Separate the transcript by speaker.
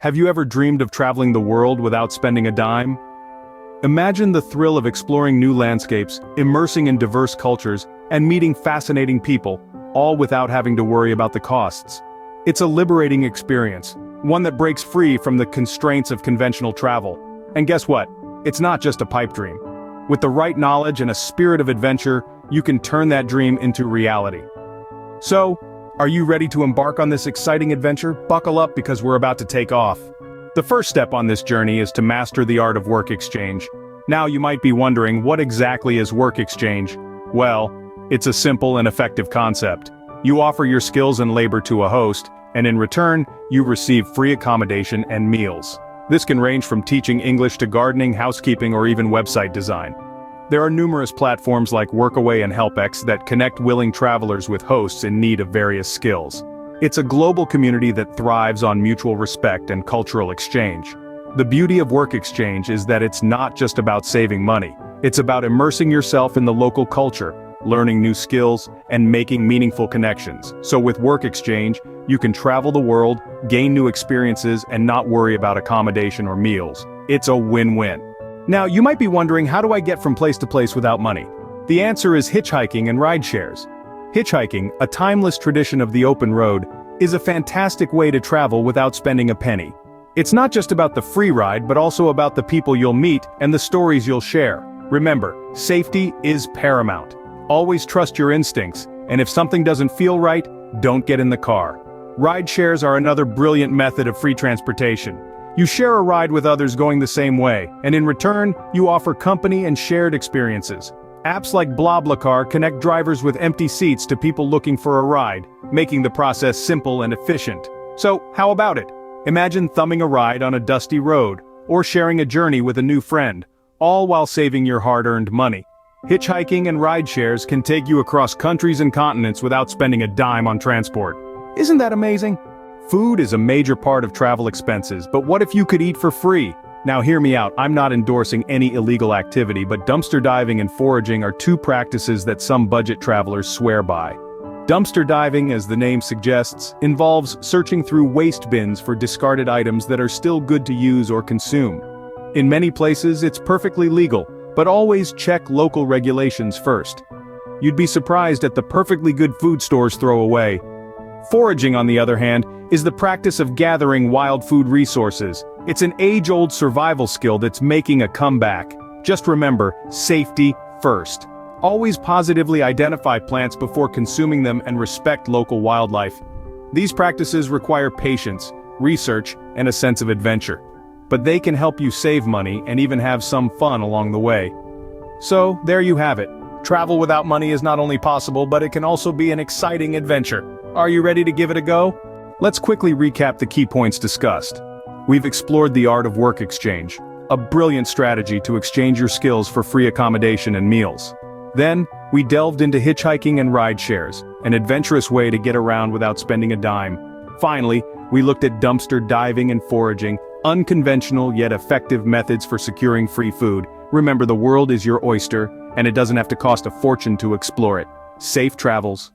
Speaker 1: Have you ever dreamed of traveling the world without spending a dime? Imagine the thrill of exploring new landscapes, immersing in diverse cultures, and meeting fascinating people, all without having to worry about the costs. It's a liberating experience, one that breaks free from the constraints of conventional travel. And guess what? It's not just a pipe dream. With the right knowledge and a spirit of adventure, you can turn that dream into reality. So, are you ready to embark on this exciting adventure? Buckle up because we're about to take off. The first step on this journey is to master the art of work exchange. Now you might be wondering, what exactly is work exchange? Well, it's a simple and effective concept. You offer your skills and labor to a host, and in return, you receive free accommodation and meals. This can range from teaching English to gardening, housekeeping, or even website design. There are numerous platforms like Workaway and HelpX that connect willing travelers with hosts in need of various skills. It's a global community that thrives on mutual respect and cultural exchange. The beauty of work exchange is that it's not just about saving money. It's about immersing yourself in the local culture, learning new skills, and making meaningful connections. So with work exchange, you can travel the world, gain new experiences, and not worry about accommodation or meals. It's a win-win. Now, you might be wondering, how do I get from place to place without money? The answer is hitchhiking and ride shares. Hitchhiking, a timeless tradition of the open road, is a fantastic way to travel without spending a penny. It's not just about the free ride, but also about the people you'll meet and the stories you'll share. Remember, safety is paramount. Always trust your instincts, and if something doesn't feel right, don't get in the car. Ride shares are another brilliant method of free transportation. You share a ride with others going the same way, and in return, you offer company and shared experiences. Apps like BlaBlaCar connect drivers with empty seats to people looking for a ride, making the process simple and efficient. So, how about it? Imagine thumbing a ride on a dusty road, or sharing a journey with a new friend, all while saving your hard-earned money. Hitchhiking and ride shares can take you across countries and continents without spending a dime on transport. Isn't that amazing? Food is a major part of travel expenses, but what if you could eat for free? Now hear me out, I'm not endorsing any illegal activity, but dumpster diving and foraging are two practices that some budget travelers swear by. Dumpster diving, as the name suggests, involves searching through waste bins for discarded items that are still good to use or consume. In many places, it's perfectly legal, but always check local regulations first. You'd be surprised at the perfectly good food stores throw away. Foraging, on the other hand, is the practice of gathering wild food resources. It's an age-old survival skill that's making a comeback. Just remember, safety first. Always positively identify plants before consuming them and respect local wildlife. These practices require patience, research, and a sense of adventure. But they can help you save money and even have some fun along the way. So, there you have it. Travel without money is not only possible, but it can also be an exciting adventure. Are you ready to give it a go? Let's quickly recap the key points discussed. We've explored the art of work exchange, a brilliant strategy to exchange your skills for free accommodation and meals. Then, we delved into hitchhiking and ride shares, an adventurous way to get around without spending a dime. Finally, we looked at dumpster diving and foraging, unconventional yet effective methods for securing free food. Remember, the world is your oyster, and it doesn't have to cost a fortune to explore it. Safe travels.